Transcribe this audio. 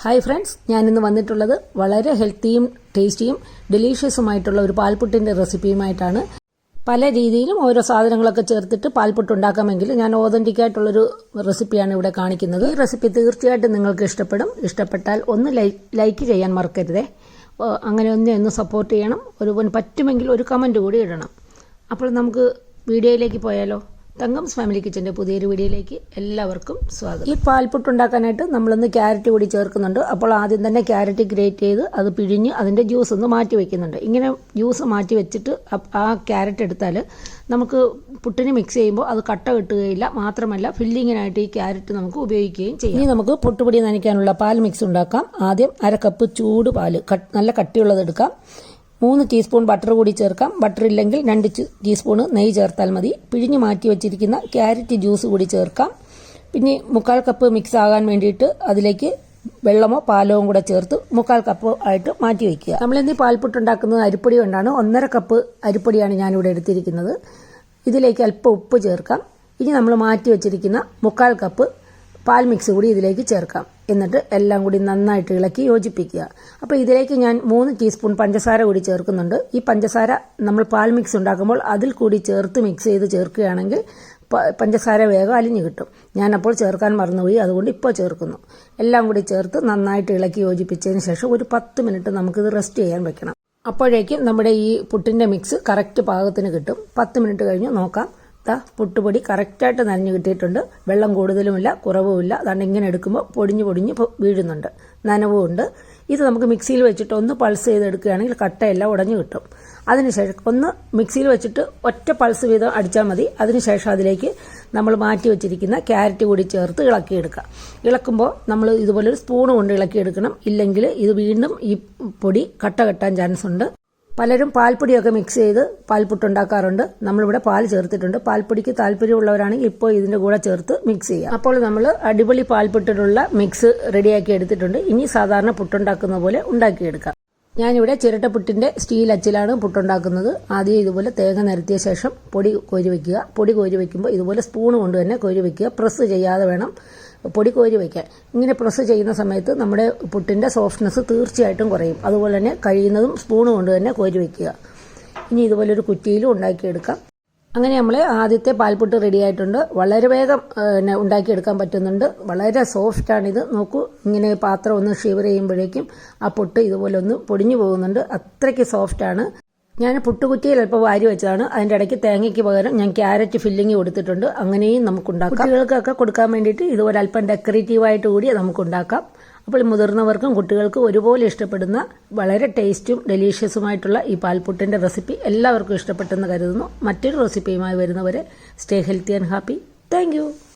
Hi friends, ഞാനിന്ന് വന്നിട്ടുള്ളത് വളരെ ഹെൽത്തിയും ടേസ്റ്റിയും ഡെലീഷ്യസുമായിട്ടുള്ള ഒരു പാൽപുട്ടിൻ്റെ റെസിപ്പിയുമായിട്ടാണ്. പല രീതിയിലും ഓരോ സാധനങ്ങളൊക്കെ ചേർത്തിട്ട് പാൽപുട്ട് ഉണ്ടാക്കാമെങ്കിൽ ഞാൻ ഓതന്റിക് ആയിട്ടുള്ളൊരു റെസിപ്പിയാണ് ഇവിടെ കാണിക്കുന്നത്. ഈ റെസിപ്പി തീർച്ചയായിട്ടും നിങ്ങൾക്ക് ഇഷ്ടപ്പെടും. ഇഷ്ടപ്പെട്ടാൽ ഒന്ന് ലൈക്ക് ചെയ്യാൻ മറക്കരുതേ. അങ്ങനെ ഒന്ന് സപ്പോർട്ട് ചെയ്യണം. പറ്റുമെങ്കിൽ ഒരു കമൻറ്റ് കൂടി ഇടണം. അപ്പോൾ നമുക്ക് വീഡിയോയിലേക്ക് പോയാലോ? തങ്കംസ് ഫാമിലി കിച്ചൻ്റെ പുതിയൊരു വീഡിയോയിലേക്ക് എല്ലാവർക്കും സ്വാഗതം. ഈ പാൽപുട്ട് ഉണ്ടാക്കാനായിട്ട് നമ്മളൊന്ന് ക്യാരറ്റ് കൂടി ചേർക്കുന്നുണ്ട്. അപ്പോൾ ആദ്യം തന്നെ ക്യാരറ്റ് ഗ്രേറ്റ് ചെയ്ത് അത് പിഴിഞ്ഞ് അതിൻ്റെ ജ്യൂസ് ഒന്ന് മാറ്റി വയ്ക്കുന്നുണ്ട്. ഇങ്ങനെ ജ്യൂസ് മാറ്റി വെച്ചിട്ട് ആ ക്യാരറ്റ് എടുത്താൽ നമുക്ക് പുട്ടിന് മിക്സ് ചെയ്യുമ്പോൾ അത് കട്ട കിട്ടുകയില്ല. മാത്രമല്ല ഫില്ലിങ്ങിനായിട്ട് ഈ ക്യാരറ്റ് നമുക്ക് ഉപയോഗിക്കുകയും ചെയ്യാം. ഇനി നമുക്ക് പുട്ടുപൊടി നനയ്ക്കാനുള്ള പാൽ മിക്സ് ഉണ്ടാക്കാം. ആദ്യം 1/2 കപ്പ് ചൂട് പാല് നല്ല കട്ടിയുള്ളത് എടുക്കാം. 3 ടീസ്പൂൺ ബട്ടർ കൂടി ചേർക്കാം. ബട്ടർ ഇല്ലെങ്കിൽ 2 ടീസ്പൂൺ നെയ്യ് ചേർത്താൽ മതി. പിഴിഞ്ഞ് മാറ്റി വെച്ചിരിക്കുന്ന ക്യാരറ്റ് ജ്യൂസ് കൂടി ചേർക്കാം. പിന്നെ 1/4 കപ്പ് മിക്സ് ആകാൻ വേണ്ടിയിട്ട് അതിലേക്ക് വെള്ളമോ പാലോ കൂടെ ചേർത്ത് 1/4 കപ്പ് ആയിട്ട് മാറ്റി വയ്ക്കുക. നമ്മളിന്ന് പാൽപുട്ട് ഉണ്ടാക്കുന്നത് അരിപ്പൊടി കൊണ്ടാണ്. 1.5 കപ്പ് അരിപ്പൊടിയാണ് ഞാനിവിടെ എടുത്തിരിക്കുന്നത്. ഇതിലേക്ക് അല്പം ഉപ്പ് ചേർക്കാം. ഇനി നമ്മൾ മാറ്റി വെച്ചിരിക്കുന്ന 1/4 കപ്പ് പാൽ മിക്സ് കൂടി ഇതിലേക്ക് ചേർക്കാം. എന്നിട്ട് എല്ലാം കൂടി നന്നായിട്ട് ഇളക്കി യോജിപ്പിക്കുക. അപ്പോൾ ഇതിലേക്ക് ഞാൻ 3 ടീസ്പൂൺ പഞ്ചസാര കൂടി ചേർക്കുന്നുണ്ട്. ഈ പഞ്ചസാര നമ്മൾ പാൽ മിക്സ് ഉണ്ടാക്കുമ്പോൾ അതിൽ കൂടി ചേർത്ത് മിക്സ് ചെയ്ത് ചേർക്കുകയാണെങ്കിൽ പഞ്ചസാര വേഗം അലിഞ്ഞു കിട്ടും. ഞാനപ്പോൾ ചേർക്കാൻ മറന്നുപോയി, അതുകൊണ്ട് ഇപ്പോൾ ചേർക്കുന്നു. എല്ലാം കൂടി ചേർത്ത് നന്നായിട്ട് ഇളക്കി യോജിപ്പിച്ചതിന് ശേഷം ഒരു 10 മിനിറ്റ് നമുക്കിത് റെസ്റ്റ് ചെയ്യാൻ വെക്കണം. അപ്പോഴേക്കും നമ്മുടെ ഈ പുട്ടിൻ്റെ മിക്സ് കറക്റ്റ് പാകത്തിന് കിട്ടും. 10 മിനിറ്റ് കഴിഞ്ഞ് നോക്കാം. പുട്ടുപൊടി കറക്റ്റായിട്ട് നനഞ്ഞു കിട്ടിയിട്ടുണ്ട്. വെള്ളം കൂടുതലുമില്ല കുറവുമില്ല. അതുകൊണ്ട് ഇങ്ങനെ എടുക്കുമ്പോൾ പൊടിഞ്ഞ് വീഴുന്നുണ്ട്, നനവുമുണ്ട്. ഇത് നമുക്ക് മിക്സിയിൽ വെച്ചിട്ട് ഒന്ന് പൾസ് ചെയ്തെടുക്കുകയാണെങ്കിൽ കട്ടയെല്ലാം ഉടഞ്ഞു കിട്ടും. അതിനുശേഷം ഒന്ന് മിക്സിയിൽ വെച്ചിട്ട് ഒറ്റ പൾസ് വീതം അടിച്ചാൽ മതി. അതിനുശേഷം അതിലേക്ക് നമ്മൾ മാറ്റി വെച്ചിരിക്കുന്ന ക്യാരറ്റ് കൂടി ചേർത്ത് ഇളക്കിയെടുക്കുക. ഇളക്കുമ്പോൾ നമ്മൾ ഇതുപോലെ ഒരു സ്പൂൺ കൊണ്ട് ഇളക്കിയെടുക്കണം. ഇല്ലെങ്കിൽ ഇത് വീണ്ടും ഈ പൊടി കട്ട കെട്ടാൻ ചാൻസ് ഉണ്ട്. പലരും പാൽപ്പൊടിയൊക്കെ മിക്സ് ചെയ്ത് പാൽപുട്ടുണ്ടാക്കാറുണ്ട്. നമ്മളിവിടെ പാൽ ചേർത്തിട്ടുണ്ട്. പാൽപ്പൊടിക്ക് താല്പര്യമുള്ളവരാണെങ്കിൽ ഇപ്പോൾ ഇതിൻ്റെ കൂടെ ചേർത്ത് മിക്സ് ചെയ്യാം. അപ്പോൾ നമ്മൾ അടിപൊളി പാൽപുട്ടിനുള്ള മിക്സ് റെഡിയാക്കി എടുത്തിട്ടുണ്ട്. ഇനി സാധാരണ പുട്ടുണ്ടാക്കുന്ന പോലെ ഉണ്ടാക്കിയെടുക്കാം. ഞാനിവിടെ ചിരട്ടപ്പുട്ടിൻ്റെ സ്റ്റീൽ അച്ചിലാണ് പുട്ടുണ്ടാക്കുന്നത്. ആദ്യം ഇതുപോലെ തേങ്ങ നിരത്തിയ ശേഷം പൊടി കോരി വയ്ക്കുക. പൊടി കോരി വയ്ക്കുമ്പോൾ ഇതുപോലെ സ്പൂൺ കൊണ്ട് തന്നെ കോരി വയ്ക്കുക. പ്രസ് ചെയ്യാതെ വേണം പൊടി കോരി വയ്ക്കാൻ. ഇങ്ങനെ പ്രസ് ചെയ്യുന്ന സമയത്ത് നമ്മുടെ പുട്ടിൻ്റെ സോഫ്റ്റ്നെസ് തീർച്ചയായിട്ടും കുറയും. അതുപോലെ തന്നെ കഴിയുന്നതും സ്പൂൺ കൊണ്ട് തന്നെ കോരി വയ്ക്കുക. ഇനി ഇതുപോലൊരു കുറ്റിയിലും ഉണ്ടാക്കിയെടുക്കാം. അങ്ങനെ നമ്മളെ ആദ്യത്തെ പാൽപുട്ട് റെഡി ആയിട്ടുണ്ട്. വളരെ വേഗം ഉണ്ടാക്കിയെടുക്കാൻ പറ്റുന്നുണ്ട്. വളരെ സോഫ്റ്റാണിത്. നോക്കൂ, ഇങ്ങനെ പാത്രം ഒന്ന് ഷിവർ ചെയ്യുമ്പോഴേക്കും ആ പുട്ട് ഇതുപോലെ ഒന്ന് പൊടിഞ്ഞു പോകുന്നുണ്ട്. അത്രയ്ക്ക് സോഫ്റ്റാണ്. ഞാൻ പുട്ടുകുറ്റിയിൽ അല്പം വാരി വെച്ചതാണ്. അതിൻ്റെ ഇടയ്ക്ക് തേങ്ങയ്ക്ക് പകരം ഞാൻ ക്യാരറ്റ് ഫില്ലിങ് കൊടുത്തിട്ടുണ്ട്. അങ്ങനെയും നമുക്കുണ്ടാക്കാം. കുട്ടികൾക്കൊക്കെ കൊടുക്കാൻ വേണ്ടിയിട്ട് ഇതുപോലെ അല്പം ഡെക്കറേറ്റീവായിട്ട് കൂടി നമുക്കുണ്ടാക്കാം. അപ്പോൾ മുതിർന്നവർക്കും കുട്ടികൾക്കും ഒരുപോലെ ഇഷ്ടപ്പെടുന്ന വളരെ ടേസ്റ്റും ഡെലീഷ്യസുമായിട്ടുള്ള ഈ പാൽപുട്ടിൻ്റെ റെസിപ്പി എല്ലാവർക്കും ഇഷ്ടപ്പെട്ടെന്ന് കരുതുന്നു. മറ്റൊരു റെസിപ്പിയുമായി വരുന്നവരെ stay healthy and happy. Thank you.